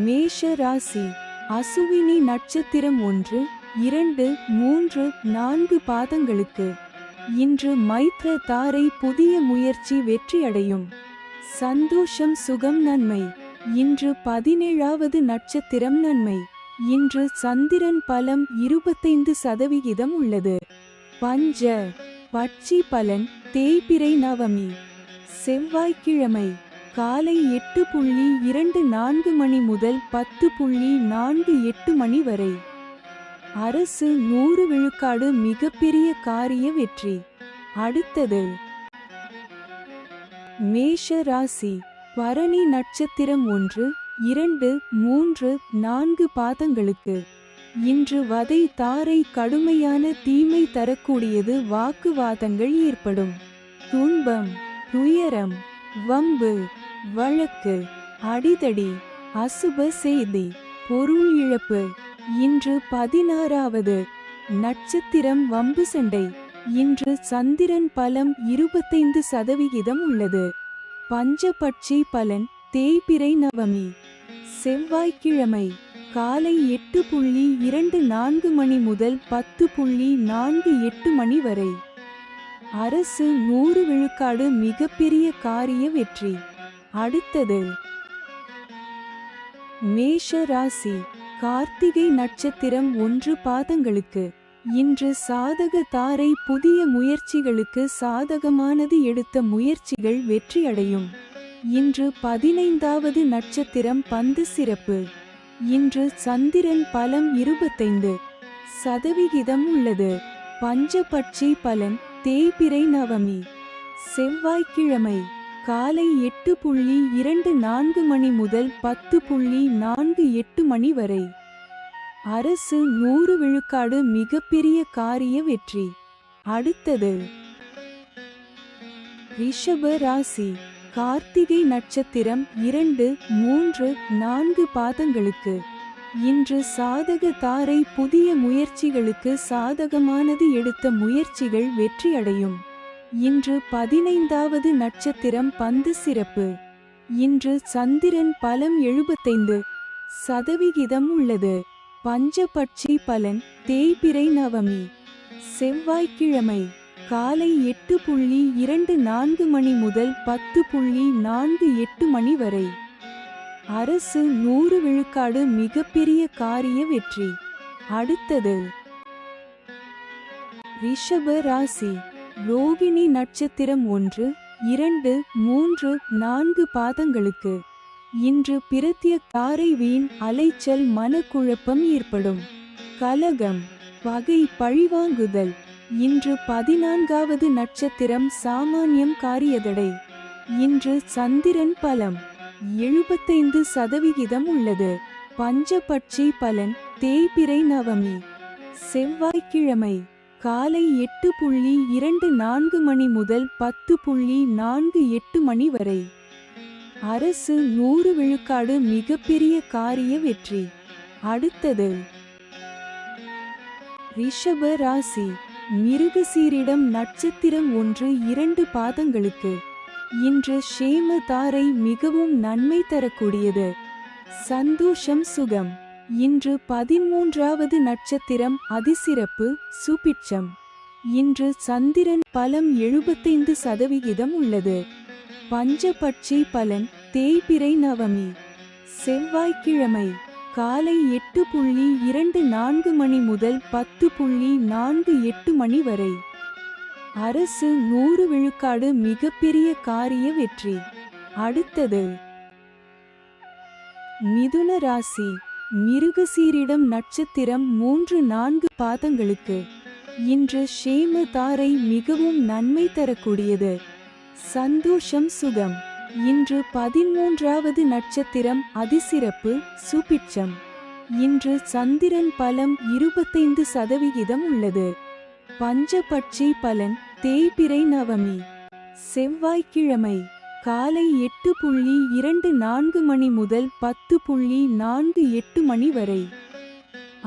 மேஷ ராசி. அசுவினி நட்சத்திரம் 1, 2, 3, 4 பாதங்களுக்கு. இன்று மைத்ர தாரை புதிய முயற்சி வெற்றியடையும். சந்தோஷம், சுகம், நன்மை. இன்று 17வது நட்சத்திரம் நன்மை. இன்று சந்திரன் பலம் 25% உள்ளது. பஞ்ச பட்சி பலன் தேய்பிறை நவமி செவ்வாய்க்கிழமை காலை 8:24 மணி முதல் 10:48 மணி வரை. அரசு 100 விழுக்காடு மிகப்பெரிய காரிய வெற்றி. அடுத்தது மேஷ ராசி. பரணி நட்சத்திரம் 1, 2, 3, 4 பாதங்களுக்கு. இன்று வதை தாரை கடுமையான தீமை தரக்கூடியது. வாக்குவாதங்கள் ஏற்படும். துன்பம், துயரம், வம்பு, வழக்கு, அடிதடி, அசுப செய்தி, பொருள் இழப்பு. இன்று 16வது நட்சத்திரம் வம்பு சண்டை. இன்று சந்திரன் பலம் 25% உள்ளது. பஞ்சபட்சி பலன் தேய்பிறை நவமி செவ்வாய்க்கிழமை காலை 8:24 மணி முதல் 10:48 மணி வரை. அரசு 100 விழுக்காடு மிகப்பெரிய காரிய வெற்றி. அடுத்தது மேஷ ராசி. கார்த்திகை நட்சத்திரம் 1 பாதங்களுக்கு. இன்று சாதக தாரை புதிய முயற்சிகளுக்கு சாதகமானது. எடுத்த முயற்சிகள் வெற்றியடையும். இன்று 15வது நட்சத்திரம் பந்து சிறப்பு. இன்று சந்திரன் பலம் 25% உள்ளது. பஞ்சபட்சி பலன் தேய்பிறை நவமி செவ்வாய்க்கிழமை காலை 8:24 மணி முதல் 10:48 மணி வரை. அரசு 100 விழுக்காடு மிகப்பெரிய காரிய வெற்றி. அடுத்தது ரிஷப ராசி. கார்த்திகை நட்சத்திரம் 2, 3, 4 பாதங்களுக்கு. இன்று சாதக தாரை புதிய முயற்சிகளுக்கு சாதகமானது. எடுத்த முயற்சிகள் வெற்றியடையும். இன்று 15வது நட்சத்திரம் பந்து சிறப்பு. இன்று சந்திரன் பலம் 75% உள்ளது. பஞ்சபட்சி பலன் தேய்பிறை நவமி செவ்வாய்க்கிழமை காலை 8:24 மணி முதல் 10:48 மணி வரை. அரசு 100 விழுக்காடு மிகப்பெரிய காரிய வெற்றி. அடுத்தது ரிஷப ராசி. ரோகிணி நட்சத்திரம் 1, 2, 3, 4 பாதங்களுக்கு. இன்று பிரத்ய தாரை வீண் அலைச்சல், மனக்குழப்பம் ஏற்படும். கலகம், பகை, பழிவாங்குதல். இன்று 14வது நட்சத்திரம் சாமானியம், காரியதடை. இன்று சந்திரன் பலம் 75% உள்ளது. பஞ்சபட்சி பலன் தேய்பிறை நவமி செவ்வாய்க்கிழமை காலை 8:24 மணி முதல் 10:48 மணி வரை. அரசு 100 விழுக்காடு மிகப்பெரிய காரிய வெற்றி. அடுத்தது ரிஷப ராசி. மிருகசீரிடம் நட்சத்திரம் 1, 2 பாதங்களுக்கு. இன்று ஷேம தாரை மிகவும் நன்மை தரக்கூடியது. சந்தோஷம், சுகம். இன்று 13வது நட்சத்திரம் அதிசிறப்பு, சுபிட்சம். இன்று சந்திரன் பலம் 75% உள்ளது. பஞ்சபட்சி பலன் தேய்பிறை நவமி செவ்வாய்க்கிழமை காலை 8:24 மணி முதல் 10:48 மணி வரை. அரசு 100 விழுக்காடு மிகப்பெரிய காரிய வெற்றி. அடுத்தது மிதுன ராசி. மிருகசீரிடம் நட்சத்திரம் 3, 4 பாதங்களுக்கு. இன்று ஷேம தாரை மிகவும் நன்மை தரக்கூடியது. சந்தோஷம், சுகம். இன்று 13வது நட்சத்திரம் அதிசிறப்பு, சுபிட்சம். இன்று சந்திரன் பலம் 25% உள்ளது. பஞ்சபட்சி பலன் தேய்பிறை நவமி செவ்வாய்க்கிழமை காலை 8:24 மணி முதல் 10:48 மணி வரை.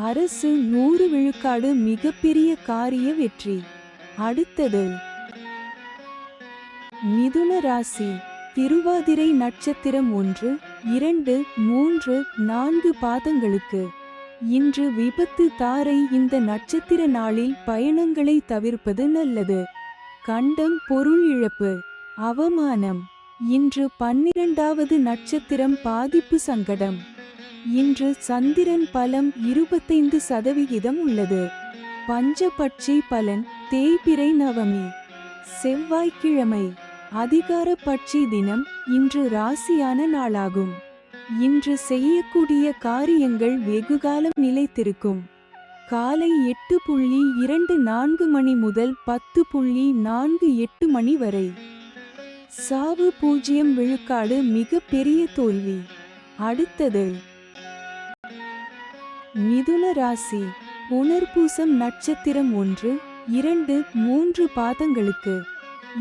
அரசு 100 விழுக்காடு மிகப்பெரிய காரிய வெற்றி. அடுத்தது மிதுன ராசி. திருவாதிரை நட்சத்திரம் 1, 2, 3, 4 பாதங்களுக்கு. இன்று விபத்து தாரை இந்த நட்சத்திர நாளில் பயணங்களை தவிர்ப்பது நல்லது. கண்டம் பொருள் இழப்பு அவமானம். இன்று 12வது நட்சத்திரம் பாதிப்பு சங்கடம். இன்று சந்திரன் பலம் 25% உள்ளது. பஞ்சபட்சி பலன் தேய்பிறை நவமி செவ்வாய்க்கிழமை அதிகார பட்சி தினம். இன்று ராசியான நாளாகும். இன்று செய்யக்கூடிய காரியங்கள் வெகுகாலம் நிலைத்திருக்கும். காலை 8:24 மணி முதல் 10:48 மணி வரை. சாவு 0 விழுக்காடு மிக பெரிய தோல்வி. அடுத்தது மிதுன ராசி. புனர்பூசம் நட்சத்திரம் 1, 2, 3 பாதங்களுக்கு.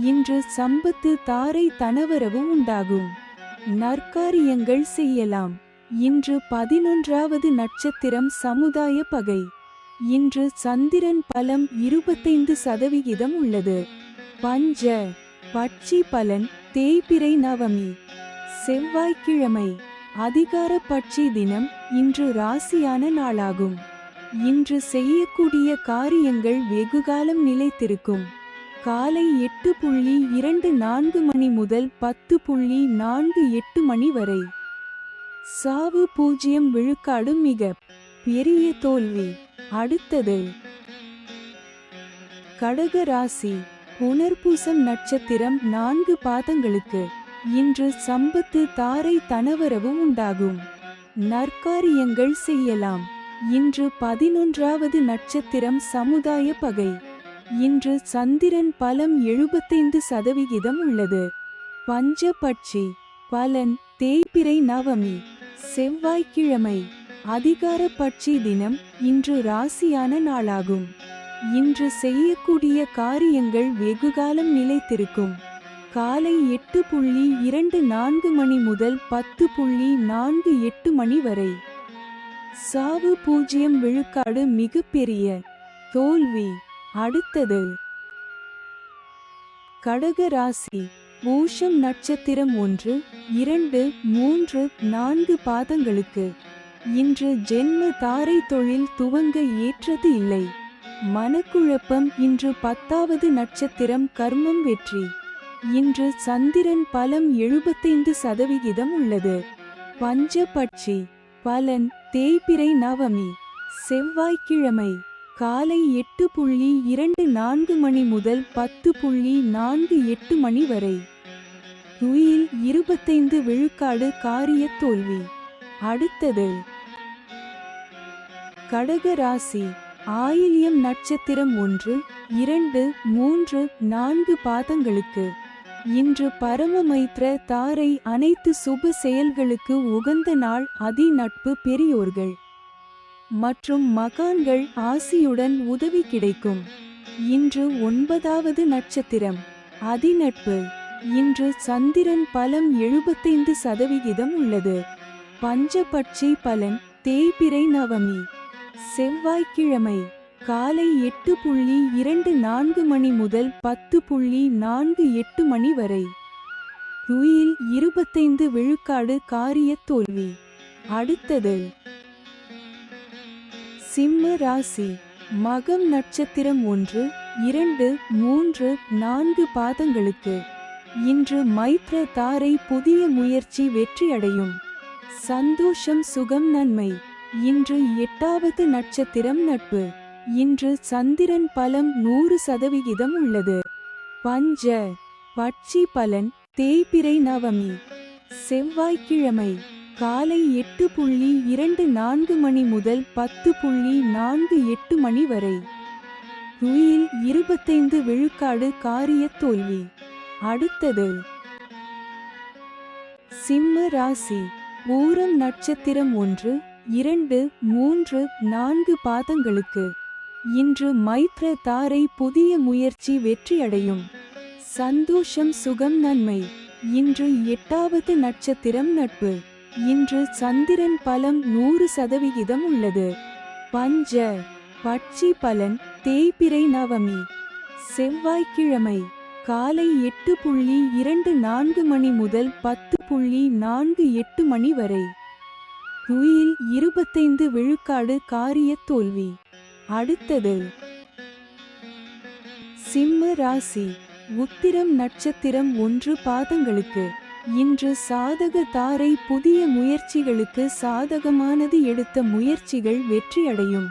இன்று சம்பத்து தாரை தனவரவு உண்டாகும். நற்காரியங்கள் செய்யலாம். இன்று 11வது நட்சத்திரம் சமுதாய பகை. இன்று சந்திரன் பலம் 25% உள்ளது. பஞ்ச பட்சி பலன் தேய்பிறை நவமி செவ்வாய்க்கிழமை அதிகார பட்சி தினம். இன்று ராசியான நாளாகும். இன்று செய்யக்கூடிய காரியங்கள் வெகுகாலம் நிலைத்திருக்கும். காலை 8:24 மணி முதல் 10:48 மணி வரை. சாவு 0 விழுக்காடு மிக பெரிய தோல்வி. அடுத்தது கடக ராசி. புனர்பூசம் நட்சத்திரம் 4 பாதங்களுக்கு. இன்று சம்பத்து தாரை தனவரவு உண்டாகும். நற்காரியங்கள் செய்யலாம். இன்று 11வது நட்சத்திரம் சமுதாய பகை. இன்று சந்திரன் பலம் 75% உள்ளது. பஞ்சபட்சி பலன் தேய்பிறை நவமி செவ்வாய்க்கிழமை அதிகார பட்சி தினம். இன்று ராசியான நாளாகும். இன்று செய்யக்கூடிய காரியங்கள் வெகுகாலம் நிலைத்திருக்கும். காலை 8:24 மணி முதல் 10:48 மணி வரை. சாவு 0 விழுக்காடு மிக பெரிய தோல்வி. அடுத்தது கடக ராசி. பூஷம் நட்சத்திரம் 1, 2, 3, 4 பாதங்களுக்கு. இன்று ஜென்ம தாரை தொழில் துவங்க ஏற்றது இல்லை. மனக்குழப்பம். இன்று 10வது நட்சத்திரம் கர்மம் வெற்றி. இன்று சந்திரன் பலம் 75% உள்ளது. பஞ்சபட்சி பலன் தேய்பிறை நவமி செவ்வாய்க்கிழமை காலை 8:24 மணி முதல் 10:48 மணி வரை. துயில் 25 விழுக்காடு காரிய தோல்வி. அடுத்தது கடக ராசி. ஆயில்யம் நட்சத்திரம் 1, 2, 3, 4 பாதங்களுக்கு. இன்று பரமமைத்ர தாரை அனைத்து சுப செயல்களுக்கு உகந்த நாள். அதி நட்பு பெரியோர்கள் மற்றும் மகான்கள் ஆசியுடன் உதவி கிடைக்கும். இன்று 9வது நட்சத்திரம் அதிநட்பு. இன்று சந்திரன் பலம் 75% உள்ளது. பஞ்சபட்சி பலன் தேய்பிறை நவமி செவ்வாய்க்கிழமை காலை 8:24 மணி முதல் 10:48 மணி வரை. துயில் 25 விழுக்காடு காரிய தோல்வி. அடுத்தது சிம்ம ராசி. மகம் நட்சத்திரம் 1, 2, 3, 4 பாதங்களுக்கு. இன்று மைத்ர தாரை புதிய முயற்சி வெற்றியடையும். சந்தோஷம் சுகம் நன்மை. இன்று 8வது நட்சத்திரம் நட்பு. இன்று சந்திரன் பலம் 100% உள்ளது. பஞ்ச பட்சி பலன் தேய்பிறை நவமி செவ்வாய்க்கிழமை காலை 8:24 மணி முதல் 10:48 மணி வரை. துயில் 25 விழுக்காடு காரிய தோல்வி. அடுத்தது சிம்ம ராசி. பூரம் நட்சத்திரம் 1, 2, 3, 4 பாதங்களுக்கு. இன்று மைத்ர தாரை புதிய முயற்சி வெற்றியடையும். சந்தோஷம் சுகம் நன்மை. இன்று 8வது நட்சத்திரம் நட்பு. இன்று சந்திரன் பலம் 100% உள்ளது. பஞ்ச பட்சி பலன் தேய்பிறை நவமி செவ்வாய்க்கிழமை காலை 8:24 மணி முதல் 10:48 மணி வரை. குயில் 25 விழுக்காடு காரிய தோல்வி. அடுத்தது சிம்ம ராசி. உத்திரம் நட்சத்திரம் 1 பாதங்களுக்கு. இன்று சாதக தாரை புதிய முயற்சிகளுக்கு சாதகமானது. எடுத்த முயற்சிகள் வெற்றியடையும்.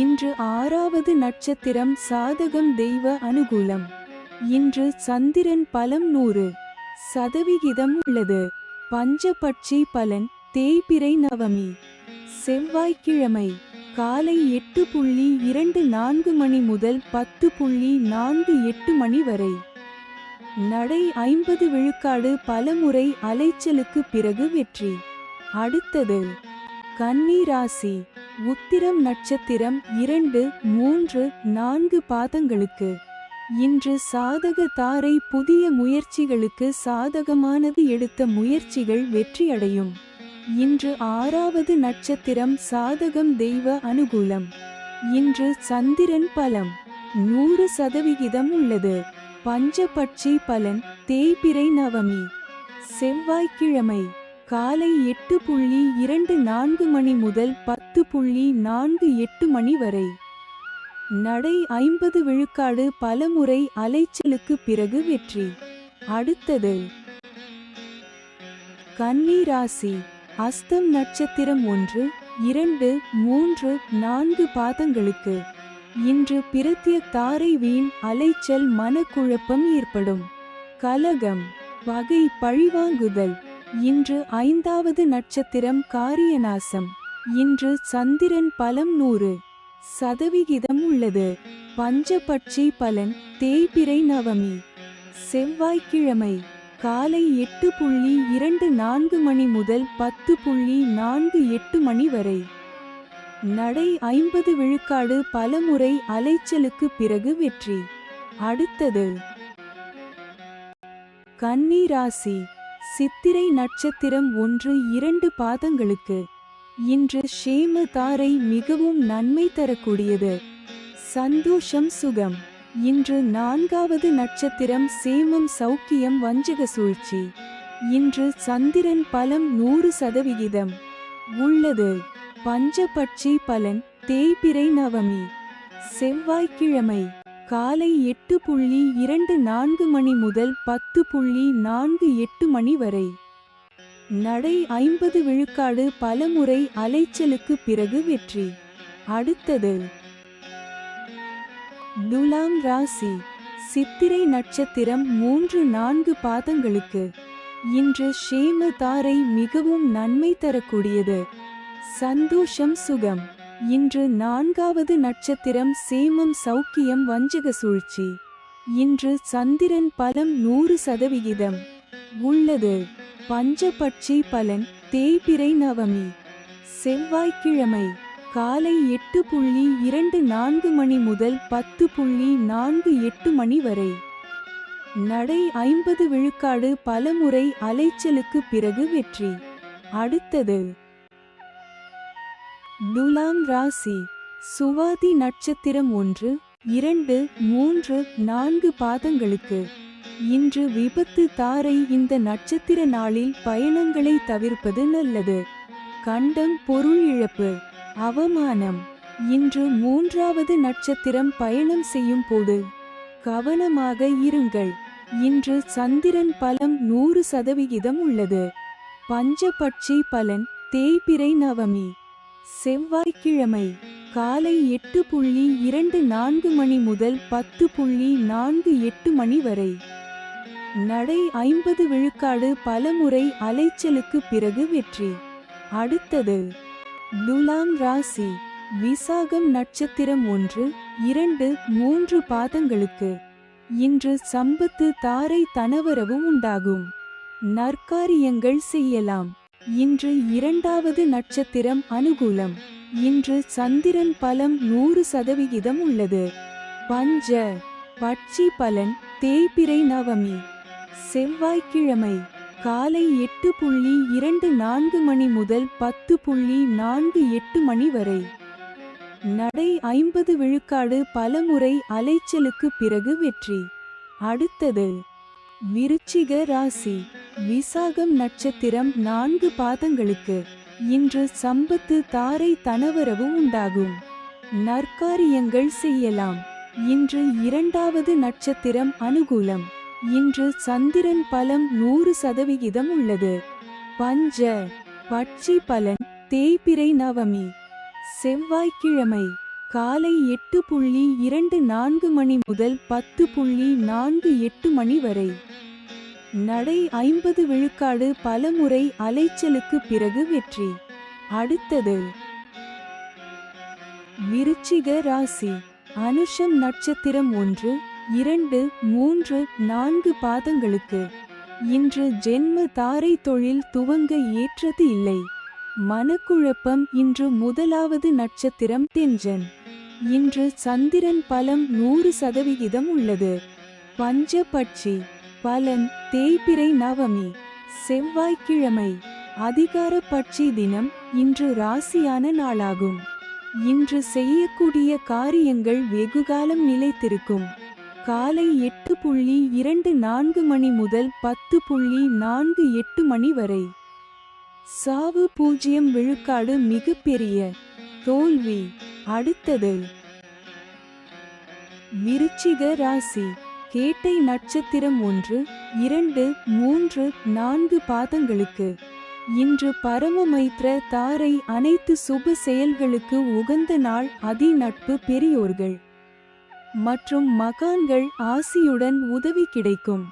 இன்று 6வது நட்சத்திரம் சாதகம் தெய்வ அனுகூலம். இன்று சந்திரன் பலம் 100% உள்ளது. பஞ்சபட்சி பலன் தேய்பிறை நவமி. செவ்வாய்க்கிழமை காலை 8:24 மணி முதல் 10:48 மணி வரை. நடை 50 விழுக்காடு பலமுறை அலைச்சலுக்கு பிறகு வெற்றி. அடுத்தது கன்னி ராசி. உத்திரம் நட்சத்திரம் 2, 3, 4 பாதங்களுக்கு. இன்று சாதக தாரை புதிய முயற்சிகளுக்கு சாதகமானது. எடுத்த முயற்சிகள் வெற்றியடையும். இன்று 6வது நட்சத்திரம் சாதகம் தெய்வ அனுகூலம். இன்று சந்திரன் பலம் 100% உள்ளது. பஞ்சபட்சி பலன் தேய்பிறை நவமி. செவ்வாய்க்கிழமை காலை 8:24 மணி முதல் 10:48 மணி வரை. நடை 50 விழுக்காடு பலமுறை அலைச்சலுக்கு பிறகு வெற்றி. அடுத்தது கன்னி ராசி. அஸ்தம் நட்சத்திரம் 1, 2, 3, 4 பாதங்களுக்கு. இன்று பிரத்ய தாரை வீண் அலைச்சல் மனக்குழப்பம் ஏற்படும். கலகம் பகை பழிவாங்குதல். இன்று 5வது நட்சத்திரம் காரியநாசம். இன்று சந்திரன் பலம் 100% உள்ளது. பஞ்சபட்சி பலன் தேய்பிறை நவமி. செவ்வாய்க்கிழமை காலை 8:24 மணி முதல் 10:48 மணி வரை. நடை 50 விழுக்காடு பலமுறை அலைச்சலுக்கு பிறகு வெற்றி. அடுத்தது கன்னி ராசி. சித்திரை நட்சத்திரம் 1, 2 பாதங்களுக்கு. இன்று ஷேம தாரை மிகவும் நன்மை தரக்கூடியது. சந்தோஷம் சுகம். இன்று 4வது நட்சத்திரம் சேமம் சௌக்கியம் வஞ்சக சூழ்ச்சி. இன்று சந்திரன் பலம் 100% உள்ளது. பஞ்சபட்சி பலன் தேய்பிறை நவமி. செவ்வாய்க்கிழமை காலை 8:24 மணி முதல் 10:48 மணி வரை. நடை 50 விழுக்காடு பலமுறை அலைச்சலுக்கு பிறகு வெற்றி. அடுத்தது துலாம் ராசி. சித்திரை நட்சத்திரம் 3, 4 பாதங்களுக்கு. இன்று ஷேம தாரை மிகவும் நன்மை தரக்கூடியது. சந்தோஷம் சுகம். இன்று 4வது நட்சத்திரம் சேமம் சௌக்கியம் வஞ்சக சூழ்ச்சி. இன்று சந்திரன் பலம் 100% உள்ளது. பஞ்சபட்சி பலன் தேய்பிறை நவமி. செவ்வாய்க்கிழமை காலை 8:24 மணி முதல் 10:48 மணி வரை. நடை 50 விழுக்காடு பலமுறை அலைச்சலுக்கு பிறகு வெற்றி. அடுத்தது துலாம் ராசி. சுவாதி நட்சத்திரம் 1, 2, 3, 4 பாதங்களுக்கு. இன்று விபத்து தாரை. இந்த நட்சத்திர நாளில் பயணங்களை தவிர்ப்பது நல்லது. கண்டம் பொருள் இழப்பு அவமானம். இன்று 3வது நட்சத்திரம் பயணம் செய்யும் போது கவனமாக இருங்கள். இன்று சந்திரன் பலம் 100% உள்ளது. பஞ்சபட்சி பலன் தேய்பிறை நவமி. செவ்வாய்க்கிழமை காலை 8:24 மணி முதல் 10:48 மணி வரை. நடை 50 விழுக்காடு பலமுறை அலைச்சலுக்கு பிறகு வெற்றி. அடுத்தது துலாம் ராசி. விசாகம் நட்சத்திரம் 1, 2, 3 பாதங்களுக்கு. இன்று சம்பத்து தாரை தனவரவு உண்டாகும். நற்காரியங்கள் செய்யலாம். இன்று 2வது நட்சத்திரம் அனுகூலம். இன்று சந்திரன் பலம் 100% உள்ளது. பஞ்ச பட்சி பலன் தேய்பிறை நவமி. செவ்வாய்க்கிழமை காலை 8:24 மணி முதல் 10:48 மணி வரை. நடை 50 விழுக்காடு பலமுறை அலைச்சலுக்கு பிறகு வெற்றி. அடுத்தது விருச்சிக ராசி. விசாகம் நட்சத்திரம் 4 பாதங்களுக்கு. இன்று சம்பத்து தாரை தனவரவு உண்டாகும். நற்காரியங்கள் செய்யலாம். இன்று 2வது நட்சத்திரம் அனுகூலம். இன்று சந்திரன் பலம் 100% உள்ளது. பஞ்ச பட்சி பலன் தேய்பிறை நவமி. செவ்வாய்க்கிழமை காலை 8:24 மணி முதல் 10:48 மணி வரை. நடை 50 விழுக்காடு. பலமுறை அலைச்சலுக்கு பிறகு வெற்றி. அடுத்தது விருச்சிக ராசி. அனுஷம் நட்சத்திரம் 1, 2, 3, 4 பாதங்களுக்கு. இன்று ஜென்ம தாரை தொழில் துவங்க ஏற்றது இல்லை. மனக்குழப்பம். இன்று 1வது நட்சத்திரம் தெஞ்சன். இன்று சந்திரன் பலம் 100% உள்ளது. பஞ்சபட்சி பலன் தேய்பிறை நவமி. செவ்வாய்க்கிழமை அதிகார பட்சி தினம். இன்று ராசியான நாளாகும். இன்று செய்யக்கூடிய காரியங்கள் வெகுகாலம் நிலைத்திருக்கும். காலை 8:24 மணி முதல் 10:48 மணி வரை. சாவு 0 விழுக்காடு. மிகப்பெரிய தோல்வி. அடுத்தது விருச்சிக ராசி. கேட்டை நட்சத்திரம் 1, 2, 3, 4 பாதங்களுக்கு. இன்று பரமமைத்ர தாரை அனைத்து சுப செயல்களுக்கு உகந்த நாள். அதி நட்பு பெரியோர்கள் மற்றும் மகான்கள் ஆசியுடன் உதவி கிடைக்கும்.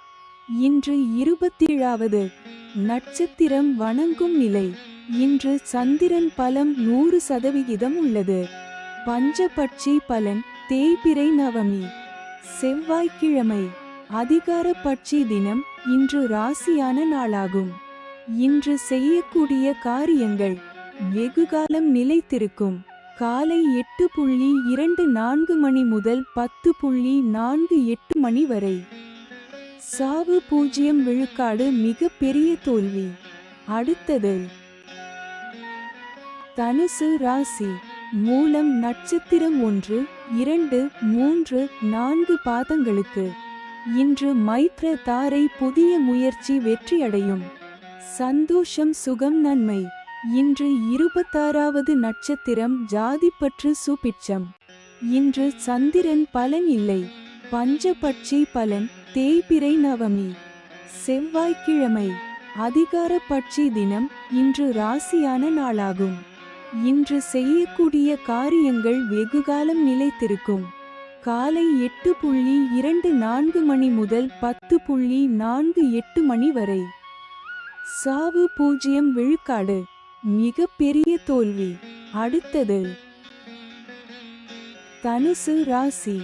இன்று 27வது நட்சத்திரம் வணங்கும் நிலை. இன்று சந்திரன் பலம் 100% உள்ளது. பஞ்சபட்சி பலன் தேய்பிறை நவமி. செவ்வாய்க்கிழமை அதிகார பட்சி தினம். இன்று ராசியான நாளாகும். இன்று செய்யக்கூடிய காரியங்கள் வெகுகாலம் நிலைத்திருக்கும். காலை 8:24 மணி முதல் 10:48 மணி வரை. சாவு 0 விழுக்காடு. மிக பெரிய தோல்வி. அடுத்தது தனுசு ராசி. மூலம் நட்சத்திரம் 1, 2, 3, 4 பாதங்களுக்கு. இன்று மைத்ர தாரை புதிய முயற்சி வெற்றியடையும். சந்தோஷம் சுகம் நன்மை. இன்று 26வது நட்சத்திரம் ஜாதிப்பற்று சுபிட்சம். இன்று சந்திரன் பலன் இல்லை. பஞ்சபட்சி பலன் தேய்பிறை நவமி. செவ்வாய்க்கிழமை அதிகார பட்சி தினம். இன்று ராசியான நாளாகும். இன்று செய்யக்கூடிய காரியங்கள் வெகுகாலம் நிலைத்திருக்கும். காலை 8:24 மணி முதல் 10:48 மணி வரை. சாவு 0 விழுக்காடு. மிக பெரிய தோல்வி. அடுத்தது தனுசு ராசி.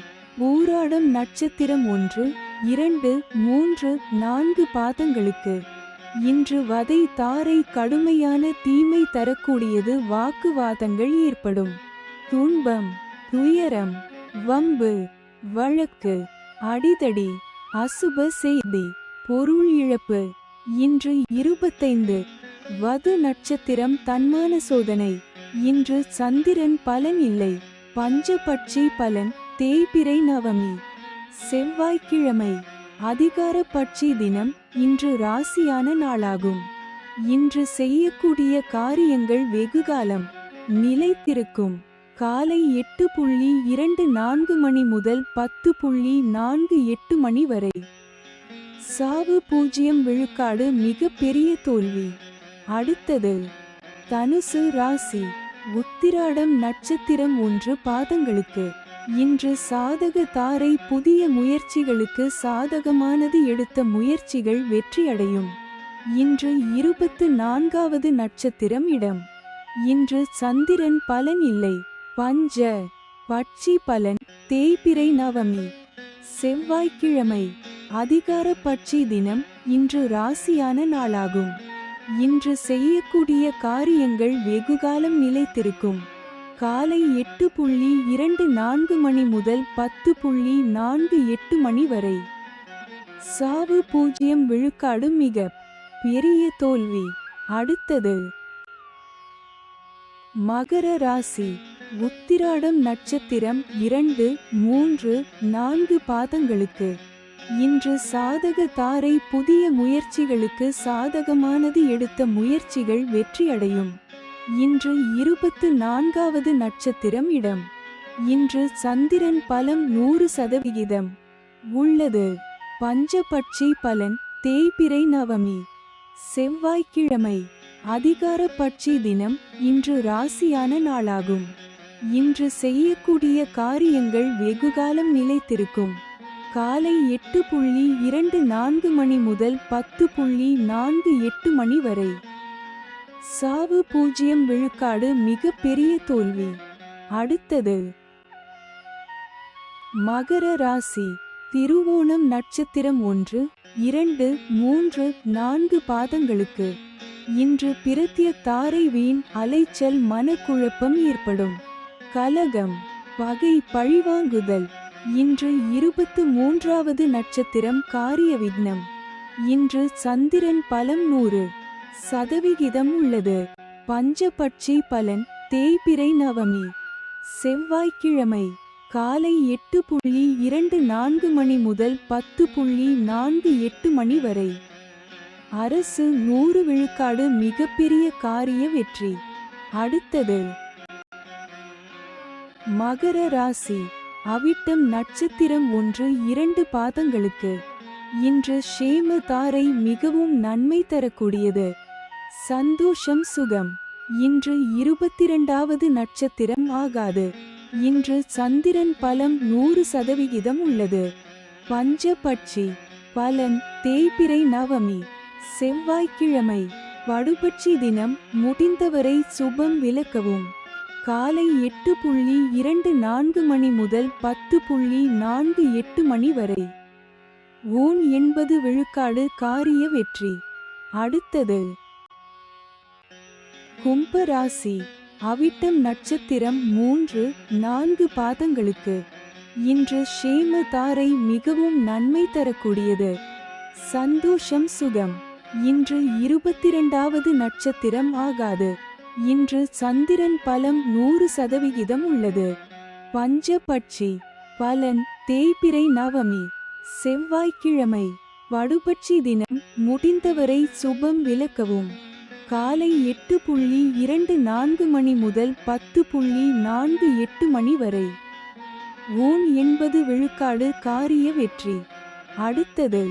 ஊராடம் நட்சத்திரம் 1, 2, 3, 4 பாதங்களுக்கு. இன்று வதை தாரை கடுமையான தீமை தரக்கூடியது. வாக்குவாதங்கள் ஏற்படும். துன்பம் துயரம் வம்பு வழக்கு அடிதடி அசுப செய்தி பொருள் இழப்பு. இன்று 25 வது நட்சத்திரம் தன்மான சோதனை. இன்று சந்திரன் பலன் இல்லை. பஞ்சபட்சி பலன் தேய்பிறை நவமி. செவ்வாய்க்கிழமை அதிகார பட்சி தினம். இன்று ராசியான நாளாகும். இன்று செய்யக்கூடிய காரியங்கள் வெகுகாலம் நிலைத்திருக்கும். காலை 8:24 மணி முதல் 10:48 மணி வரை. சாவு 0 விழுக்காடு. மிக பெரிய தோல்வி. அடுத்தது தனுசு ராசி. உத்திராடம் நட்சத்திரம் 1 பாதங்களுக்கு. இன்று சாதக தாரை புதிய முயற்சிகளுக்கு சாதகமானது. எடுத்த முயற்சிகள் வெற்றியடையும். இன்று 24வது நட்சத்திரம் இடம். இன்று சந்திரன் பலன் இல்லை. பஞ்ச பட்சி பலன் தேய்பிறை நவமி. செவ்வாய்க்கிழமை அதிகார பட்சி தினம். இன்று ராசியான நாளாகும். இன்று செய்யக்கூடிய காரியங்கள் வெகுகாலம் நிலைத்திருக்கும். காலை 8:24 மணி முதல் 10:48 மணி வரை. சாவு 0 விழுக்காடு. மிக பெரிய தோல்வி. அடுத்தது மகர ராசி. உத்திராடம் நட்சத்திரம் 2, 3, 4 பாதங்களுக்கு. இன்று சாதக தாரை புதிய முயற்சிகளுக்கு சாதகமானது, எடுத்த முயற்சிகள் வெற்றியடையும். இன்று 24வது நட்சத்திரம் இடம். இன்று சந்திரன் பலம் 100% உள்ளது. பஞ்சபட்சி பலன் தேய்பிறை நவமி செவ்வாய்க்கிழமை அதிகார பட்சி தினம். இன்று ராசியான நாளாகும். இன்று செய்யக்கூடிய காரியங்கள் வெகுகாலம் நிலைத்திருக்கும். காலை 8:24 மணி முதல் 10:48 மணி வரை. சாவு 0 விழுக்காடு, மிக பெரிய தோல்வி. அடுத்தது மகர ராசி. திருவோணம் நட்சத்திரம் 1, 2, 3, 4 பாதங்களுக்கு. இன்று பிரத்ய தாரை வீண் அலைச்சல், மனக்குழப்பம் ஏற்படும். கலகம், பகை, பழிவாங்குதல். இன்று 23வது நட்சத்திரம் காரிய விக்னம். இன்று சந்திரன் பலம் 100% உள்ளது. பஞ்சபட்சி பலன் தேய்பிறை நவமி செவ்வாய்க்கிழமை காலை 8:24 மணி முதல் 10:48 மணி வரை. அரசு 100 விழுக்காடு, மிகப்பெரிய காரிய வெற்றி. அடுத்தது மகர ராசி. அவிட்டம் நட்சத்திரம் 1, 2 பாதங்களுக்கு. இன்று ஷேம தாரை மிகவும் நன்மை தரக்கூடியது. சந்தோஷம், சுகம். இன்று 22வது நட்சத்திரம் ஆகாது. இன்று சந்திரன் பலம் 100% உள்ளது. பஞ்சபட்சி பலன் தேய்பிறை நவமி செவ்வாய்க்கிழமை வடுபட்சி தினம். முடிந்தவரை சுபம் விலக்கவும். காலை 8:24 மணி முதல் 10:48 மணி வரை. 80 விழுக்காடு காரிய வெற்றி. அடுத்தது கும்ப ராசி. அவிட்டம் நட்சத்திரம் 3, 4 பாதங்களுக்கு. இன்று ஷேம தாரை மிகவும் நன்மை தரக்கூடியது. சந்தோஷம், சுகம். இன்று 22வது நட்சத்திரம் ஆகாது. இன்று சந்திரன் பலம் 100% உள்ளது. பஞ்சபட்சி பலன் தேய்பிறை நவமி செவ்வாய்க்கிழமை வடுபட்சி தினம். முடிந்தவரை சுபம் விலக்கவும். காலை 8:24 மணி முதல் 10:48 மணி வரை. 80 விழுக்காடு காரிய வெற்றி. அடுத்தது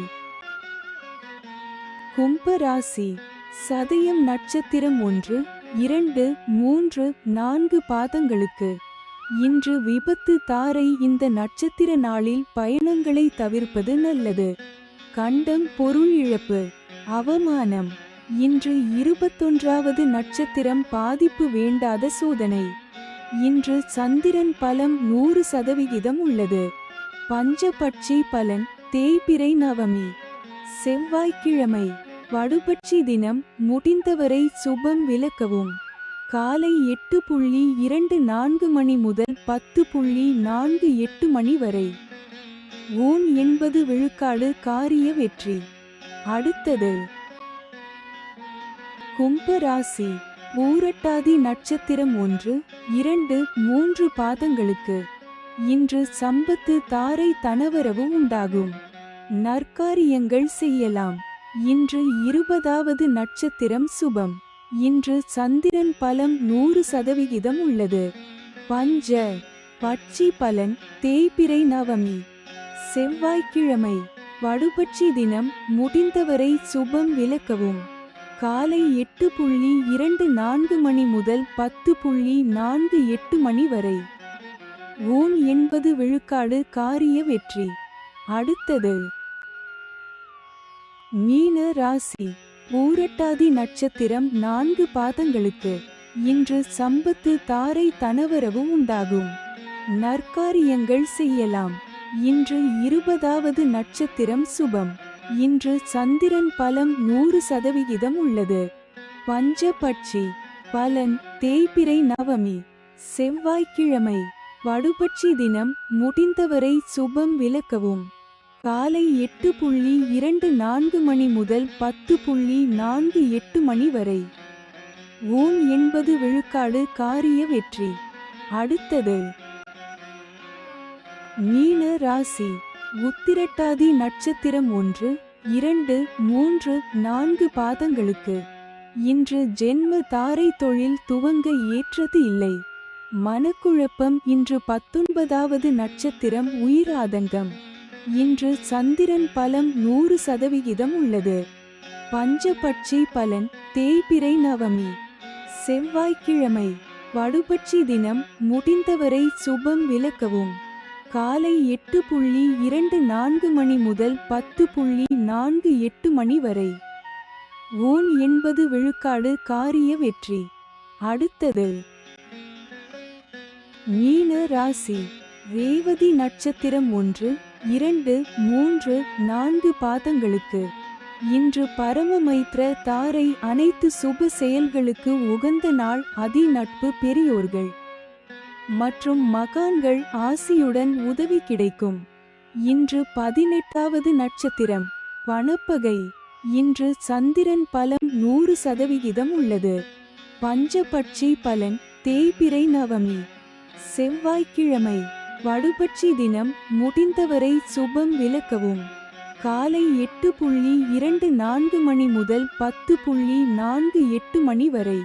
கும்ப ராசி. சதயம் நட்சத்திரம் 1, 2, 3, 4 பாதங்களுக்கு. இன்று விபத்து தாரை. இந்த நட்சத்திர நாளில் பயணங்களை தவிர்ப்பது நல்லது. கண்டம், பொருள் இழப்பு, அவமானம். இன்று 21வது நட்சத்திரம் பாதிப்பு வேண்டாத சோதனை. இன்று சந்திரன் பலம் 100% உள்ளது. பஞ்சபட்சி பலன் தேய்பிறை நவமி செவ்வாய்க்கிழமை வடுபட்சி தினம். முடிந்தவரை சுபம் விலக்கவும். காலை 8:24 மணி முதல் 10:48 மணி வரை. 80 விழுக்காடு காரிய வெற்றி. அடுத்தது கும்ப ராசி. பூரட்டாதி நட்சத்திரம் 1, 2, 3 பாதங்களுக்கு. இன்று சம்பத்து தாரை, தனவரவு உண்டாகும். நற்காரியங்கள் செய்யலாம். இன்று 20வது நட்சத்திரம் சுபம். இன்று சந்திரன் பலம் 100% உள்ளது. பஞ்ச பட்சி பலன் தேய்பிறை நவமி செவ்வாய்க்கிழமை வடுபட்சி தினம். முடிந்தவரை சுபம் விலக்கவும். காலை 8:24 மணி முதல் 10:48 மணி வரை. 80 விழுக்காடு காரிய வெற்றி. அடுத்தது மீன ராசி. பூரட்டாதி நட்சத்திரம் 4 பாதங்களுக்கு. இன்று சம்பத்து தாரை, தனவரவு உண்டாகும். நற்காரியங்கள் செய்யலாம். இன்று 20வது நட்சத்திரம் சுபம். இன்று சந்திரன் பலம் 100% உள்ளது. பஞ்சபட்சி பலன் தேய்பிறை நவமி செவ்வாய்க்கிழமை வடுபட்சி தினம். முடிந்தவரை சுபம் விலக்கவும். காலை 8:24 மணி முதல் 10:48 மணி வரை. 80 விழுக்காடு காரிய வெற்றி. அடுத்தது மீன ராசி. உத்திரட்டாதி நட்சத்திரம் 1, 2, 3, 4 பாதங்களுக்கு இன்று ஜென்ம தாரை தொழில் துவங்க ஏற்றது இல்லை. மனக்குழப்பம். இன்று 19வது நட்சத்திரம் உயிராதங்கம். இன்று சந்திரன் பலம் 100% உள்ளது. பஞ்சபட்சி பலன். தேய்பிறை நவமி செவ்வாய்க்கிழமை. வடுபட்சி தினம். முடிந்தவரை சுபம் விலக்கவும். காலை 8:24 மணி முதல் 10:48 மணி வரை. ஓன் 80 விழுக்காடு காரிய வெற்றி. அடுத்தது மீன ராசி. ரேவதி நட்சத்திரம் 1, 2, 3, 4 பாதங்களுக்கு இன்று பரமமைத்ர தாரை. அனைத்து சுப செயல்களுக்கு உகந்த நாள். அதி நட்பு. பெரியோர்கள் மற்றும் மகான்கள் ஆசியுடன் உதவி கிடைக்கும். இன்று 18வது நட்சத்திரம் வனப்பகை. இன்று சந்திரன் பலம் 100% உள்ளது. பஞ்சபட்சி பலன். தேய்பிறை நவமி செவ்வாய்க்கிழமை. வடுபட்சி தினம். முடிந்தவரை சுபம் விலக்கவும். காலை 8:24 மணி முதல் 10:48 மணி வரை.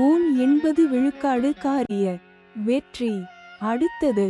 ஓன் 80 விழுக்காடு காரிய வெற்றி. அடுத்தது